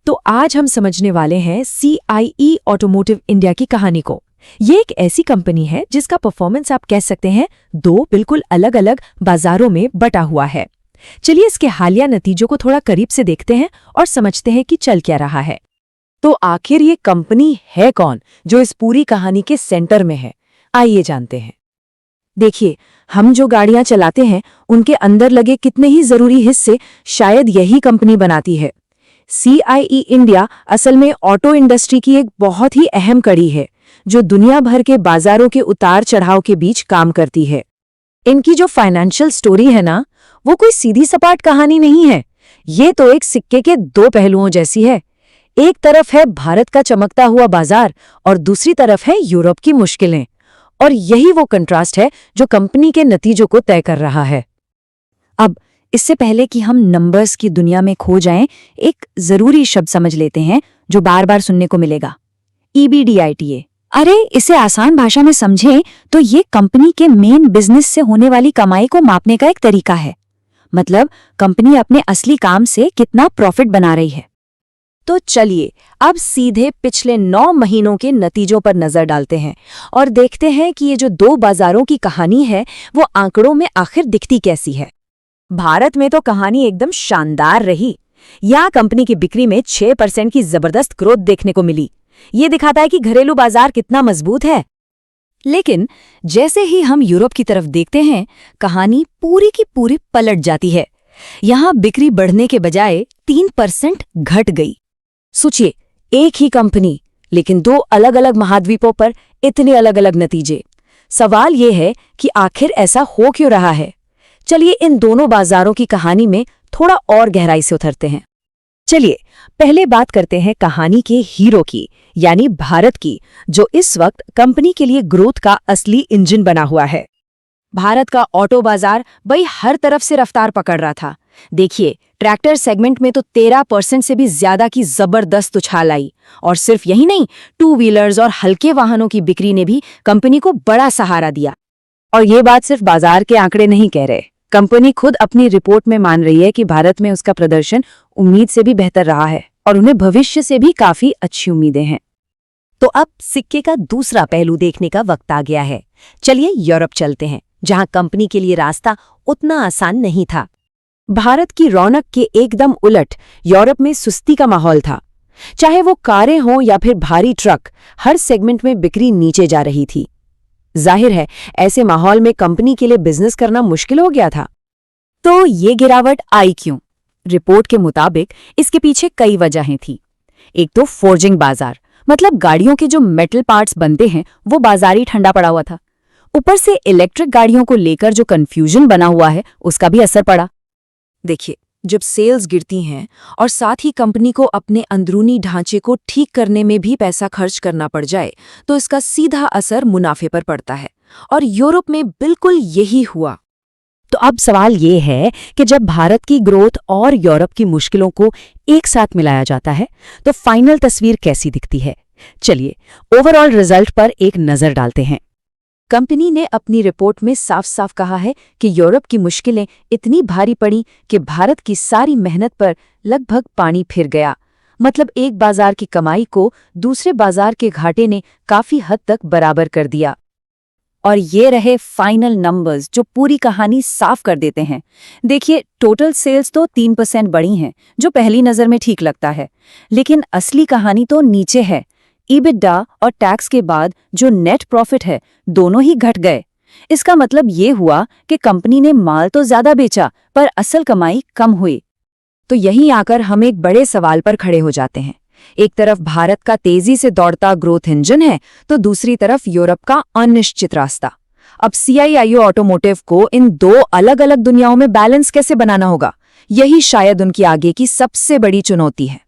तो आज हम समझने वाले हैं CIE ऑटोमोटिव इंडिया की कहानी को। ये एक ऐसी कंपनी है जिसका परफॉर्मेंस आप कह सकते हैं दो बिल्कुल अलग अलग बाजारों में बटा हुआ है। चलिए इसके हालिया नतीजों को थोड़ा करीब से देखते हैं और समझते हैं कि चल क्या रहा है। तो आखिर ये कंपनी है कौन जो इस पूरी कहानी के सेंटर में है? आइए जानते हैं। देखिए, हम जो गाड़ियां चलाते हैं उनके अंदर लगे कितने ही जरूरी हिस्से शायद यही कंपनी बनाती है। CIE इंडिया असल में ऑटो इंडस्ट्री की एक बहुत ही अहम कड़ी है जो दुनिया भर के बाजारों के उतार चढ़ाव के बीच काम करती है। इनकी जो फाइनेंशियल स्टोरी है ना, वो कोई सीधी सपाट कहानी नहीं है। ये तो एक सिक्के के दो पहलुओं जैसी है। एक तरफ है भारत का चमकता हुआ बाजार और दूसरी तरफ है यूरोप की मुश्किलें। और यही वो कंट्रास्ट है जो कंपनी के नतीजों को तय कर रहा है। अब इससे पहले कि हम नंबर्स की दुनिया में खो जाएं, एक जरूरी शब्द समझ लेते हैं जो बार बार सुनने को मिलेगा, EBITDA। अरे, इसे आसान भाषा में समझें तो ये कंपनी के मेन बिजनेस से होने वाली कमाई को मापने का एक तरीका है। मतलब कंपनी अपने असली काम से कितना प्रॉफिट बना रही है। तो चलिए अब सीधे पिछले 9 महीनों के नतीजों पर नजर डालते हैं और देखते हैं कि ये जो दो बाजारों की कहानी है वो आंकड़ों में आखिर दिखती कैसी है। भारत में तो कहानी एकदम शानदार रही। यहाँ कंपनी की बिक्री में 6% की जबरदस्त ग्रोथ देखने को मिली। ये दिखाता है कि घरेलू बाजार कितना मजबूत है। लेकिन जैसे ही हम यूरोप की तरफ देखते हैं, कहानी पूरी की पूरी पलट जाती है। यहाँ बिक्री बढ़ने के बजाय 3% घट गई। सोचिए, एक ही कंपनी लेकिन दो अलग अलग महाद्वीपों पर इतने अलग अलग नतीजे। सवाल ये है कि आखिर ऐसा हो क्यों रहा है? चलिए इन दोनों बाजारों की कहानी में थोड़ा और गहराई से उतरते हैं। चलिए पहले बात करते हैं कहानी के हीरो की, यानी भारत की, जो इस वक्त कंपनी के लिए ग्रोथ का असली इंजन बना हुआ है। भारत का ऑटो बाजार भाई हर तरफ से रफ्तार पकड़ रहा था। देखिए, ट्रैक्टर सेगमेंट में तो 13% से भी ज्यादा की जबरदस्त उछाल आई। और सिर्फ यही नहीं, 2 व्हीलर्स और हल्के वाहनों की बिक्री ने भी कंपनी को बड़ा सहारा दिया। और ये बात सिर्फ बाजार के आंकड़े नहीं कह रहे। कंपनी खुद अपनी रिपोर्ट में मान रही है कि भारत में उसका प्रदर्शन उम्मीद से भी बेहतर रहा है और उन्हें भविष्य से भी काफी अच्छी उम्मीदें हैं। तो अब सिक्के का दूसरा पहलू देखने का वक्त आ गया है। चलिए यूरोप चलते हैं, जहां कंपनी के लिए रास्ता उतना आसान नहीं था। भारत की रौनक के एकदम उलट यूरोप में सुस्ती का माहौल था। चाहे वो कारें हों या फिर भारी ट्रक, हर सेगमेंट में बिक्री नीचे जा रही थी। जाहिर है, ऐसे माहौल में कंपनी के लिए बिजनेस करना मुश्किल हो गया था। तो ये गिरावट आई क्यों? रिपोर्ट के मुताबिक इसके पीछे कई वजहें थी। एक तो फोर्जिंग बाजार, मतलब गाड़ियों के जो मेटल पार्ट्स बनते हैं वो बाजारी ठंडा पड़ा हुआ था। ऊपर से इलेक्ट्रिक गाड़ियों को लेकर जो कंफ्यूजन बना हुआ है उसका भी असर पड़ा। देखिए, जब सेल्स गिरती हैं और साथ ही कंपनी को अपने अंदरूनी ढांचे को ठीक करने में भी पैसा खर्च करना पड़ जाए तो इसका सीधा असर मुनाफे पर पड़ता है। और यूरोप में बिल्कुल यही हुआ। तो अब सवाल ये है कि जब भारत की ग्रोथ और यूरोप की मुश्किलों को एक साथ मिलाया जाता है तो फाइनल तस्वीर कैसी दिखती है? चलिए ओवरऑल रिजल्ट पर एक नजर डालते हैं। कंपनी ने अपनी रिपोर्ट में साफ साफ कहा है कि यूरोप की मुश्किलें इतनी भारी पड़ी कि भारत की सारी मेहनत पर लगभग पानी फिर गया। मतलब एक बाजार की कमाई को दूसरे बाजार के घाटे ने काफी हद तक बराबर कर दिया। और ये रहे फाइनल नंबर्स जो पूरी कहानी साफ कर देते हैं। देखिए, टोटल सेल्स तो 3% बढ़ी हैं, जो पहली नज़र में ठीक लगता है। लेकिन असली कहानी तो नीचे है। EBITDA और टैक्स के बाद जो नेट प्रॉफिट है, दोनों ही घट गए। इसका मतलब ये हुआ कि कंपनी ने माल तो ज्यादा बेचा पर असल कमाई कम हुई। तो यहीं आकर हम एक बड़े सवाल पर खड़े हो जाते हैं। एक तरफ भारत का तेजी से दौड़ता ग्रोथ इंजन है तो दूसरी तरफ यूरोप का अनिश्चित रास्ता। अब CIE ऑटोमोटिव को इन दो अलग अलग दुनियाओं में बैलेंस कैसे बनाना होगा, यही शायद उनकी आगे की सबसे बड़ी चुनौती है।